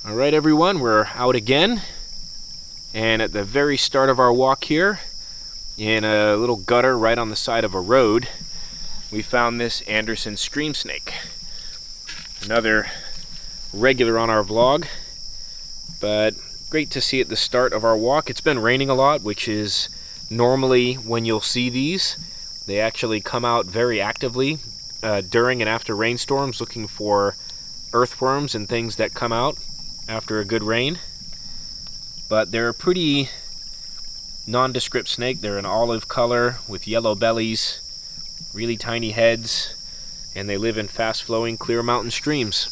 Alright everyone, we're out again, and at the very start of our walk here, in a little gutter right on the side of a road, we found this Anderson stream snake. Another regular on our vlog, but great to see at the start of our walk. It's been raining a lot, which is normally when you'll see these. They actually come out very actively during and after rainstorms, looking for earthworms and things that come out after a good rain. But they're a pretty nondescript snake. They're an olive color with yellow bellies, really tiny heads, and they live in fast-flowing, clear mountain streams.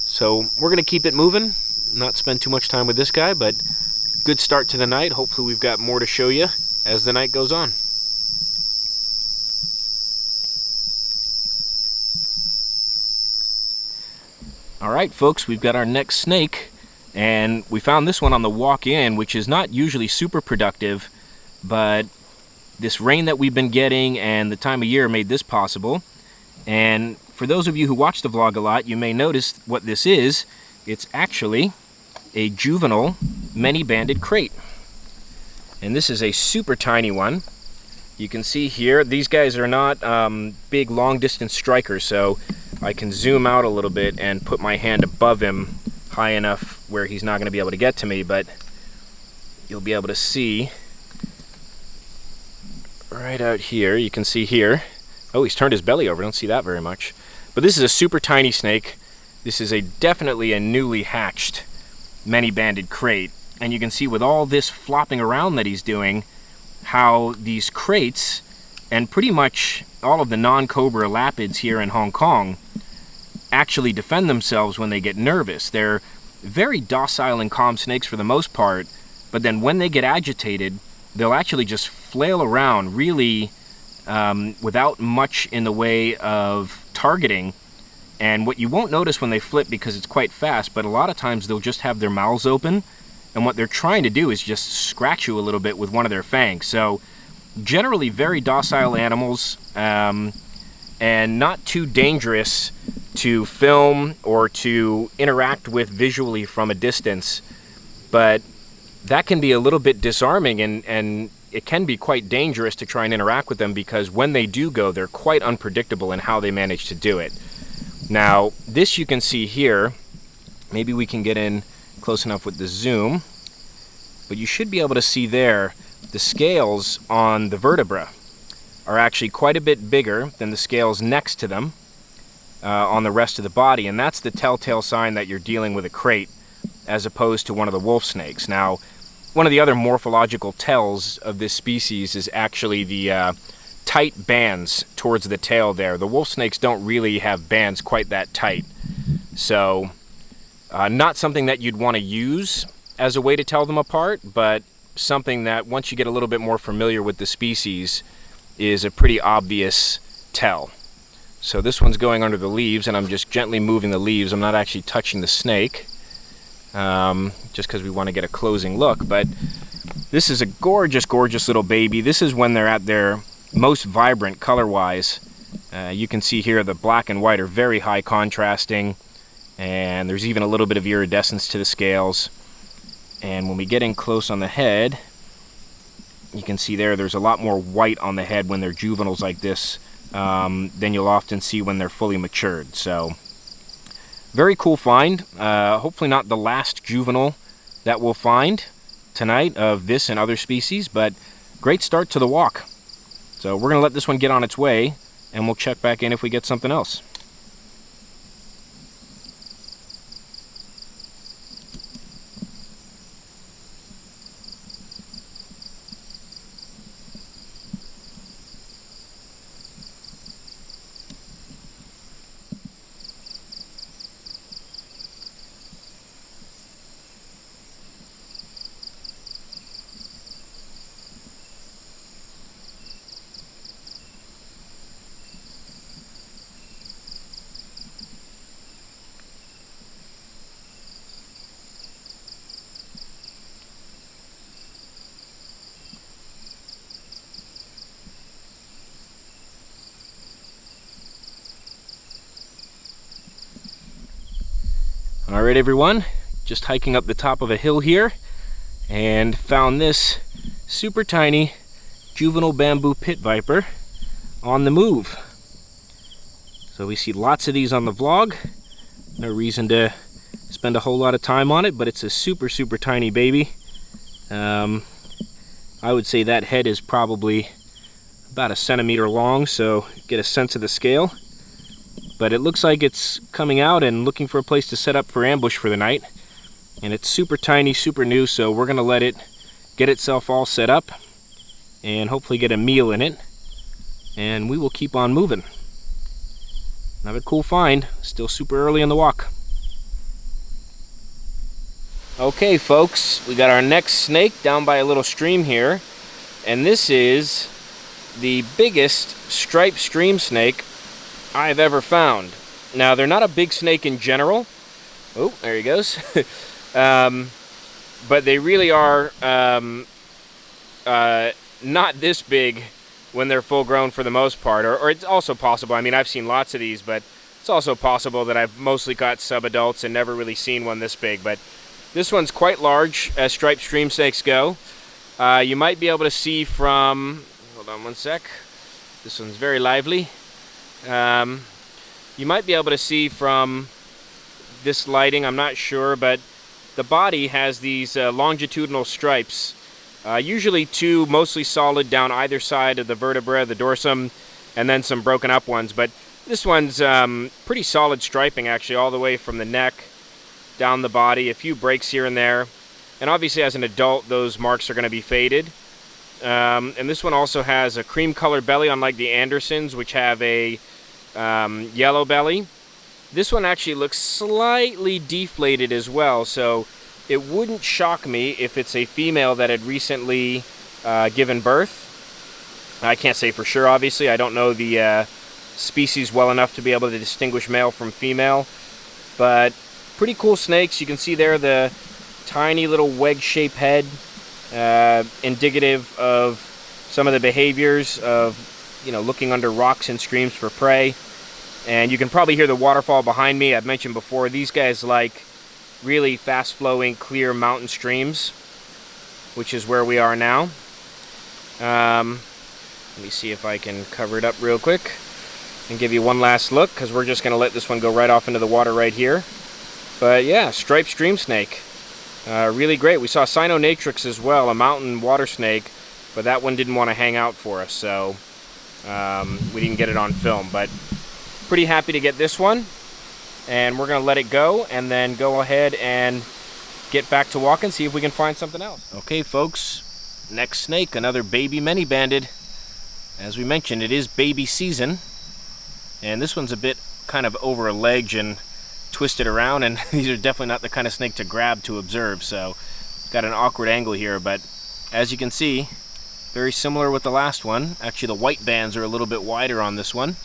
So we're going to keep it moving, not spend too much time with this guy, but good start to the night. Hopefully we've got more to show you as the night goes on. Alright folks, we've got our next snake, and we found this one on the walk in, which is not usually super productive, but this rain that we've been getting and the time of year made this possible. And for those of you who watch the vlog a lot, you may notice what this is. It's actually a juvenile Many Banded Krait. And this is a super tiny one. You can see here, these guys are not big long distance strikers, so I can zoom out a little bit and put my hand above him high enough where he's not going to be able to get to me, but you'll be able to see right out here. You can see here. Oh, he's turned his belly over. Don't see that very much. But this is a super tiny snake. This is definitely a newly hatched Many Banded Krait, and you can see with all this flopping around that he's doing, how these kraits, and pretty much all of the non-cobra lapids here in Hong Kong, actually defend themselves when they get nervous. They're very docile and calm snakes for the most part, but then when they get agitated, they'll actually just flail around really without much in the way of targeting. And what you won't notice when they flip, because it's quite fast, but a lot of times they'll just have their mouths open, and what they're trying to do is just scratch you a little bit with one of their fangs. So generally very docile animals, and not too dangerous to film or to interact with visually from a distance, but that can be a little bit disarming, and it can be quite dangerous to try and interact with them, because when they do go, they're quite unpredictable in how they manage to do it. Now, this you can see here. Maybe we can get in close enough with the zoom, but you should be able to see there the scales on the vertebra are actually quite a bit bigger than the scales next to them on the rest of the body, and that's the telltale sign that you're dealing with a krait as opposed to one of the wolf snakes. Now, one of the other morphological tells of this species is actually the tight bands towards the tail there. The wolf snakes don't really have bands quite that tight, so not something that you'd want to use as a way to tell them apart, but something that once you get a little bit more familiar with the species is a pretty obvious tell. So this one's going under the leaves, and I'm just gently moving the leaves. I'm not actually touching the snake, just because we want to get a closing look. But this is a gorgeous, gorgeous little baby. This is when they're at their most vibrant color-wise. You can see here the black and white are very high contrasting, and there's even a little bit of iridescence to the scales. And when we get in close on the head, you can see there's a lot more white on the head when they're juveniles like this than you'll often see when they're fully matured. So, very cool find. Hopefully not the last juvenile that we'll find tonight of this and other species, but great start to the walk. So we're going to let this one get on its way, and we'll check back in if we get something else. Alright everyone, just hiking up the top of a hill here and found this super tiny juvenile bamboo pit viper on the move. So we see lots of these on the vlog. No reason to spend a whole lot of time on it, but it's a super tiny baby. I would say that head is probably about a centimeter long, so get a sense of the scale. But it looks like it's coming out and looking for a place to set up for ambush for the night. And it's super tiny, super new, so we're gonna let it get itself all set up and hopefully get a meal in it. And we will keep on moving. Another cool find, still super early in the walk. Okay folks, we got our next snake down by a little stream here. And this is the biggest striped stream snake I've ever found. Now, they're not a big snake in general. Oh, there he goes. But they really are not this big when they're full grown for the most part. Or it's also possible, I mean, I've seen lots of these, but it's also possible that I've mostly caught sub-adults and never really seen one this big. But this one's quite large as striped stream snakes go. You might be able to see from, hold on one sec, this one's very lively. You might be able to see from this lighting, I'm not sure, but the body has these longitudinal stripes, usually two mostly solid down either side of the vertebra, the dorsum, and then some broken up ones. But this one's pretty solid striping actually, all the way from the neck down the body, a few breaks here and there. And obviously as an adult, those marks are going to be faded. And this one also has a cream colored belly, unlike the Andersons, which have a yellow belly. This one actually looks slightly deflated as well, so it wouldn't shock me if it's a female that had recently given birth. I can't say for sure, obviously. I don't know the species well enough to be able to distinguish male from female, but pretty cool snakes. You can see there the tiny little wedge-shaped head, indicative of some of the behaviors of, you know, looking under rocks and streams for prey. And you can probably hear the waterfall behind me. I've mentioned before, these guys like really fast-flowing, clear mountain streams, which is where we are now. Let me see if I can cover it up real quick and give you one last look, because we're just going to let this one go right off into the water right here. But yeah, striped stream snake. Really great. We saw Cyanonatrix as well, a mountain water snake, but that one didn't want to hang out for us, so we didn't get it on film. But pretty happy to get this one, and we're going to let it go and then go ahead and get back to walking, see if we can find something else. Okay folks, next snake, another baby many banded. As we mentioned, it is baby season, and this one's a bit kind of over a ledge and twisted around, and these are definitely not the kind of snake to grab to observe, so got an awkward angle here. But as you can see, very similar with the last one. Actually, the white bands are a little bit wider on this one,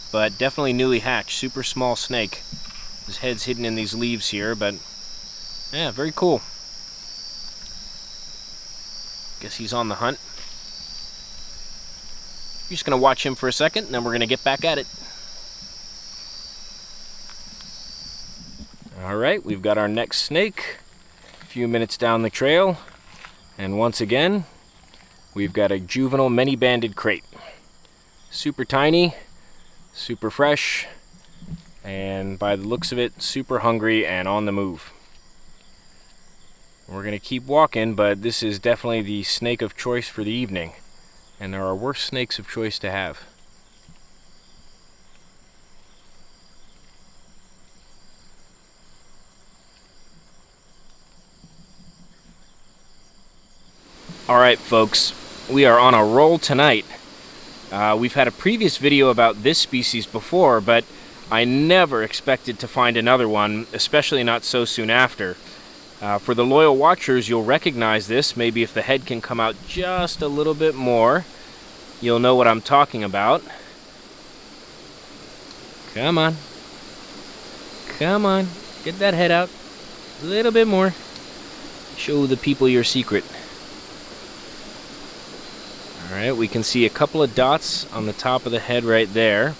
but definitely newly hatched, super small snake. His head's hidden in these leaves here, but yeah, very cool. Guess he's on the hunt. We're just gonna watch him for a second, and then we're gonna get back at it. Alright, we've got our next snake a few minutes down the trail, and once again we've got a juvenile many banded krait. Super tiny, super fresh, and by the looks of it, super hungry and on the move. We're gonna keep walking, but this is definitely the snake of choice for the evening, and there are worse snakes of choice to have. Alright folks, we are on a roll tonight. We've had a previous video about this species before, but I never expected to find another one, especially not so soon after. For the loyal watchers, you'll recognize this. Maybe if the head can come out just a little bit more, you'll know what I'm talking about. Come on. Come on. Get that head out. A little bit more. Show the people your secret. Alright, we can see a couple of dots on the top of the head right there.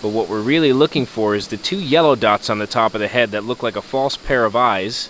But what we're really looking for is the two yellow dots on the top of the head that look like a false pair of eyes,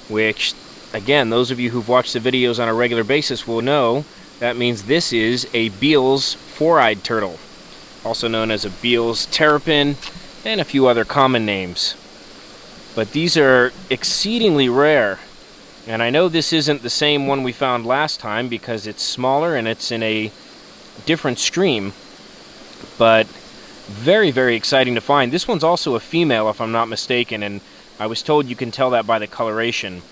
which, again, those of you who've watched the videos on a regular basis will know that means this is a Beale's four-eyed turtle, also known as a Beale's terrapin, and a few other common names. But these are exceedingly rare, and I know this isn't the same one we found last time because it's smaller and it's in a different stream, but very, very exciting to find. This one's also a female, if I'm not mistaken, and I was told you can tell that by the coloration.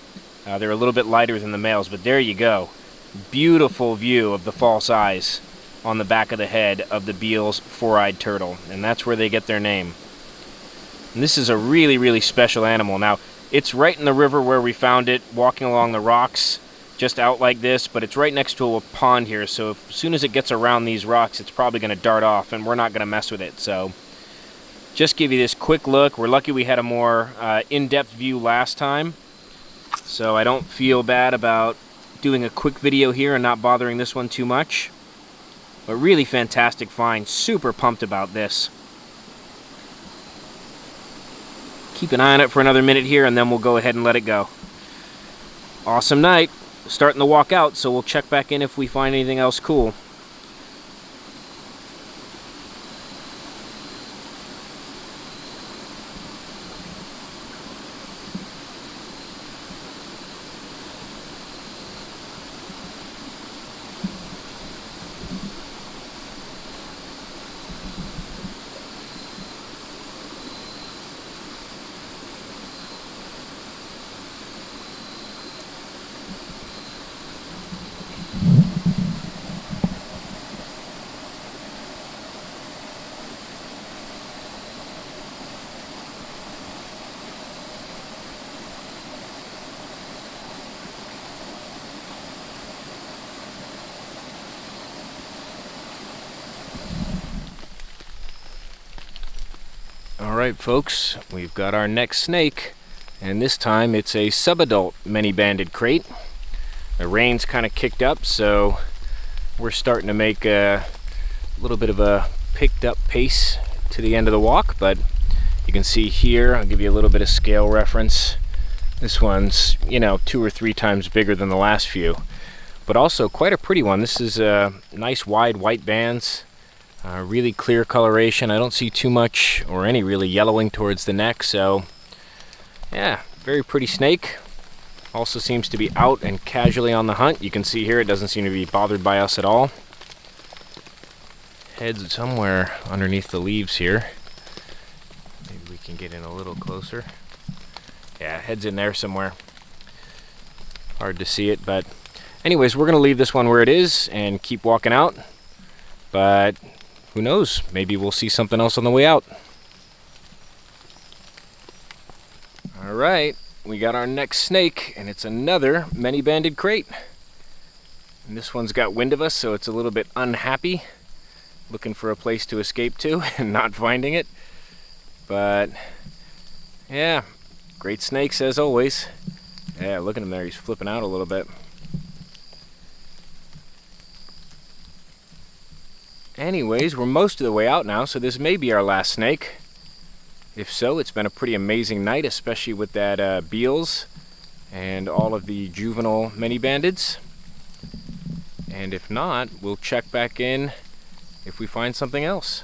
They're a little bit lighter than the males, but there you go. Beautiful view of the false eyes on the back of the head of the Beale's four-eyed turtle, and that's where they get their name. And this is a really, really special animal. Now, it's right in the river where we found it, walking along the rocks, just out like this, but it's right next to a pond here, so as soon as it gets around these rocks, it's probably going to dart off, and we're not going to mess with it. So, just give you this quick look. We're lucky we had a more in-depth view last time, so I don't feel bad about doing a quick video here and not bothering this one too much. But really fantastic find. Super pumped about this. Keep an eye on it for another minute here, and then we'll go ahead and let it go. Awesome night. Starting to walk out, so we'll check back in if we find anything else cool. Alright folks, we've got our next snake, and this time it's a subadult Many Banded Krait. The rain's kind of kicked up, so we're starting to make a little bit of a picked up pace to the end of the walk, but you can see here, I'll give you a little bit of scale reference. This one's, 2 or 3 times bigger than the last few, but also quite a pretty one. This is nice wide white bands. Really clear coloration. I don't see too much or any really yellowing towards the neck, so yeah, very pretty snake. Also seems to be out and casually on the hunt. You can see here it doesn't seem to be bothered by us at all. Head's somewhere underneath the leaves here. Maybe we can get in a little closer. Yeah, head's in there somewhere. Hard to see it, but anyways, we're gonna leave this one where it is and keep walking out. But who knows? Maybe we'll see something else on the way out. Alright, we got our next snake, and it's another Many Banded Krait. And this one's got wind of us, so it's a little bit unhappy, looking for a place to escape to and not finding it. But yeah, great snakes as always. Yeah, look at him there, he's flipping out a little bit. Anyways, we're most of the way out now, so this may be our last snake. If so, it's been a pretty amazing night, especially with that Beale's and all of the juvenile Many Bandeds. And if not, we'll check back in if we find something else.